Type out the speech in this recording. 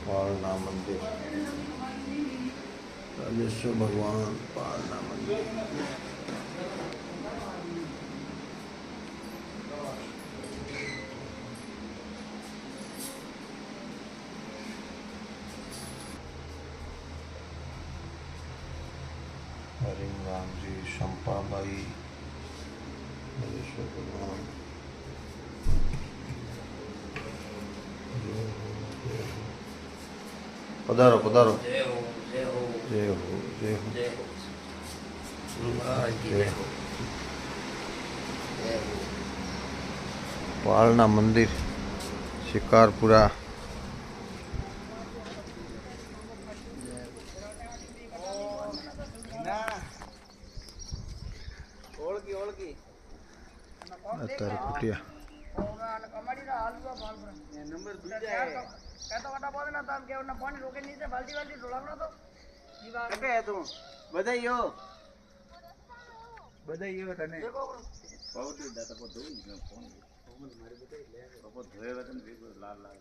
पालना मंदिर, राजेश्वर भगवान पालना मंदिर। हरिम राम जी, शंपाबाई, राजेश्वर भगवान। पधारो पधारो। जय हो जय हो जय हो जय हो जय हो जय हो। पालना मंदिर, शिकारपुरा। અત્યારે કુટિયા બધાયો તને લાલ લાલ